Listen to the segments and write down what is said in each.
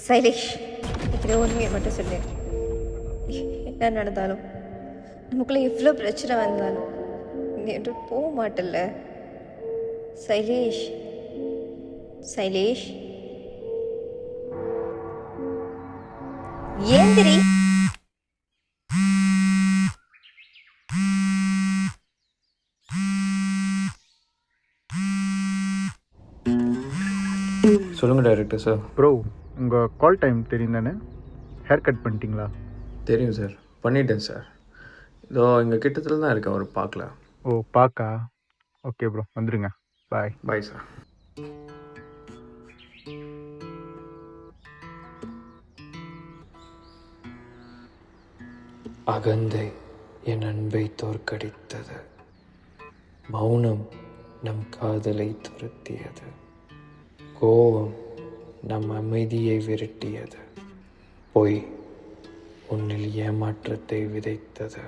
சைலேஷ், இருக்கிற உண்மையை மட்டும் சொல்லு. என்ன நடந்தாலும், நமக்குள்ள எவ்வளோ பிரச்சனை வந்தாலும் நீ என்று போக மாட்டல்ல சைலேஷ்? சைலேஷ், ஏந்திரி. சொல்லுங்கள் டைரக்டர் சார். ப்ரோ, உங்கள் கால் டைம் தெரியும் தானே? ஹேர் கட் பண்ணிட்டீங்களா? தெரியும் சார், பண்ணிட்டேன் சார். இதோ இங்கே கிட்டத்தில் தான் இருக்கேன், அவர் பார்க்கல. ஓ, பாக்கா. ஓகே ப்ரோ, வந்துடுங்க. பாய். Bye sir. அகந்தை என் அன்பை தோற்கடித்தது, மௌனம் நம் காதலை துரத்தியது, கோபம் நம் அமைதியை விரட்டியது, பொய் உன்னில் ஏமாற்றத்தை விதைத்தது.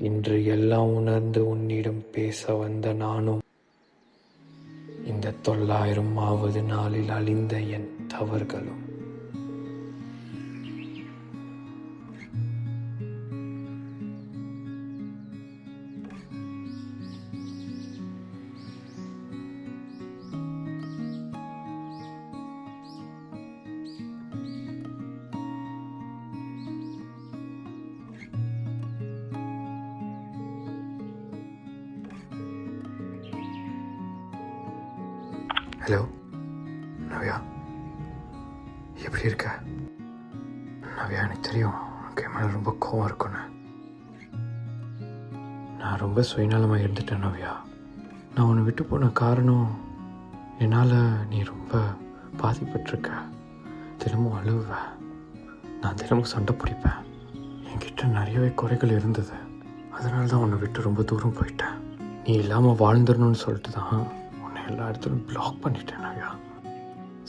இன்று எல்லாம் உணர்ந்து உன்னிடம் பேச வந்த நானும் இந்த 900வது நாளில் அழிந்த என் தவறுகளும். ஹலோ நவ்யா, எப்படி இருக்க? நவ்யா, எனக்கு தெரியும் உனக்கு என் மேலே ரொம்ப கோவம் இருக்குன்னு. நான் ரொம்ப சுயநலமாக இருந்துட்டேன் நவ்யா. நான் உன்னை விட்டு போன காரணம், என்னால் நீ ரொம்ப பாதிப்பட்டிருக்க. தினமும் அழுவேன், நான் தினமும் சண்டை பிடிப்பேன். என்கிட்ட நிறையவே குறைகள் இருந்தது. அதனால தான் உன்னை விட்டு ரொம்ப தூரம் போயிட்டேன். நீ இல்லாமல் வாழ்ந்துடணும்னு சொல்லிட்டு தான் எல்லா இடத்துலையும் பிளாக் பண்ணிட்டேன் நவ்யா.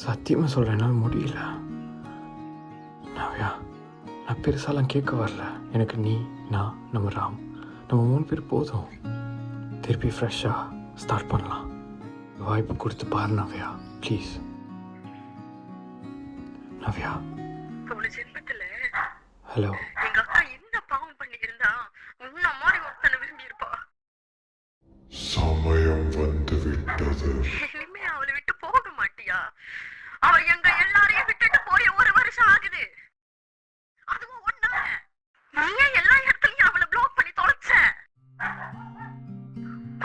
சத்தியமாக சொல்கிறேன், என்னால் முடியல நவ்யா. நான் பெருசாலாம் கேட்க வரல. எனக்கு நீ, நான், நம்ம ராம், நம்ம 3 பேர் போதும். திருப்பி ஃப்ரெஷ்ஷாக ஸ்டார்ட் பண்ணலாம். வாய்ப்பு கொடுத்து பாரு நவ்யா, ப்ளீஸ் நவ்யா. ஹலோ, எங்க அக்கா என்ன பாவம் பண்ணி இருந்தா உன்ன மாதிரி ஒருத்தனை விரும்பி இருப்பா. சமயம் வந்து விட்டது. இனிமே அவளை விட்டு போக மாட்டியா? அவ எங்க எல்லாரையும் விட்டுட்டு போய் 1 வருஷம் ஆகுது. அதுவும் ஒன்னால நீயே எல்லா இடத்துலயும் அவளை பிளாக் பண்ணி தொலைச்ச.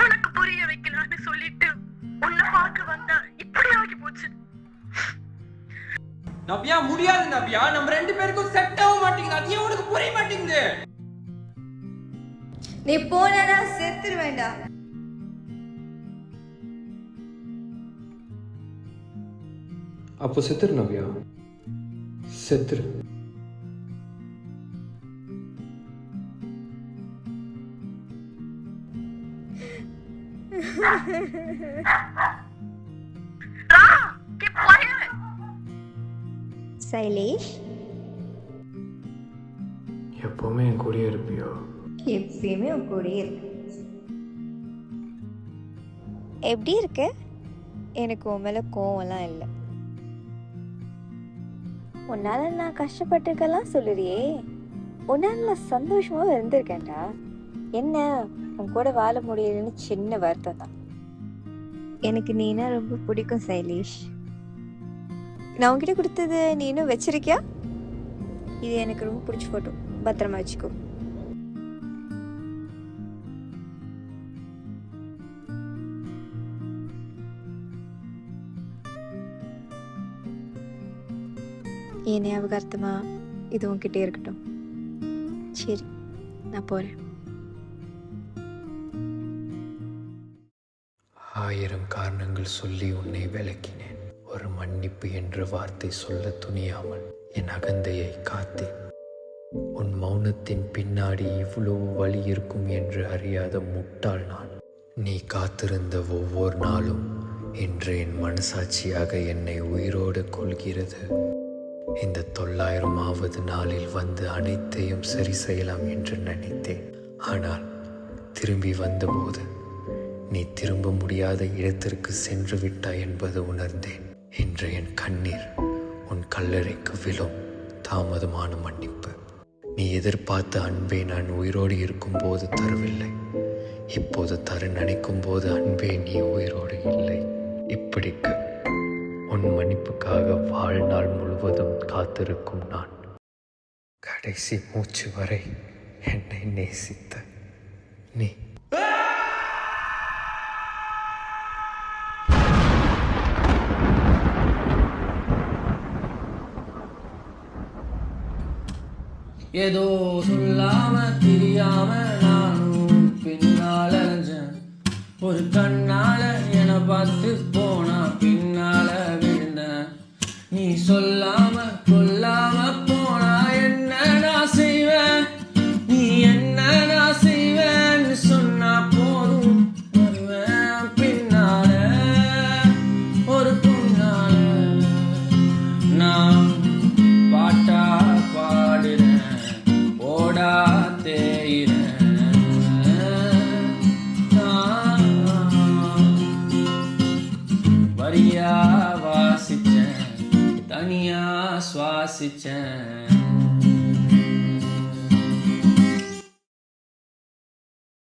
உனக்கு புரிய வைக்கலான்னு சொல்லிட்டு உன்னை பார்க்க வந்தா இப்படி ஆகி போச்சு. நவ்யா, முடியாது நவ்யா. நம்ம 2 பேருக்கும் செட் ஆக மாட்டேங்குது. அது ஏன் உனக்கு புரிய மாட்டேங்குது? நீ போனா செத்துரு வேண்டாம். அப்போ செத்துரு நவ்யா, செத்துரு. Keep quiet. சைலேஷ், எப்போவுமே என் கூடயே இருப்பியோ? எப்பயுமே உன் கூடயே இருக்கு. எப்படி இருக்கு? எனக்கு உன் மேலே கோவம்லாம் இல்லை. உன்னால நான் கஷ்டப்பட்டிருக்கெல்லாம் சொல்லுறியே, உன்னால நான் சந்தோஷமாக இருந்திருக்கேன்டா. என்ன உன் கூட வாழ முடியலன்னு சின்ன வருத்தம் தான். எனக்கு நீனா ரொம்ப பிடிக்கும் சைலேஷ். நான் உன்கிட்ட கொடுத்தது நீ இன்னும் வச்சிருக்கியா? இது எனக்கு ரொம்ப பிடிச்ச ஃபோட்டோ, பத்திரமா வச்சுக்கோ. என் ஞாபகார்த்தமா இது உன்கிட்டே இருக்கட்டும். சரி, நான் போகிறேன். 1000 காரணங்கள் சொல்லி உன்னை விளக்கினேன். ஒரு மன்னிப்பு என்ற வார்த்தை சொல்ல துணியாமல் என் அகந்தையை காத்தேன். உன் மௌனத்தின் பின்னாடி இவ்வளவு வலி இருக்கும் என்று அறியாத முட்டாள் நான். நீ காத்திருந்த ஒவ்வொரு நாளும் இன்று என் மனசாட்சியாக என்னை உயிரோடு கொள்கிறது. இந்த 900வது நாளில் வந்து அனைத்தையும் சரி செய்யலாம் என்று நினைத்தேன். ஆனால் திரும்பி வந்தபோது நீ திரும்ப முடியாத இடத்திற்கு சென்று விட்டாய் என்பது உணர்ந்தேன். இன்று என் கண்ணீர் உன் கல்லறைக்கு விழும் தாமதமான மன்னிப்பு. நீ எதிர்பார்த்த அன்பை நான் உயிரோடு இருக்கும்போது தரவில்லை. இப்போது தர நினைக்கும் போது அன்பே நீ உயிரோடு இல்லை. இப்படிக்கு உன் மன்னிப்புக்காக வாழ்நாள் முழுவதும் காத்திருக்கும் நான். கடைசி மூச்சு வரை என்னை நேசித்த நீ. ஏதோ சொல்லாம தெரியாம நானும் பின்னால அலைஞ்சேன். ஒரு கண்ணால என பார்த்து போனா பின்னால விழுந்தேன். நீ சொல்லாம கொல்லாம போனா என்ன நான் செய்வேன்? நீ என்ன நான் செய்வேன்னு சொன்னா போதும் வருவேன் பின்னால ஒரு பொண்ணால. நான் பாட்டா பாடுறேன், ஓடா தேயிறேன். வரியா வாசிச்சேன், தனியா சுவாசிச்சேன்.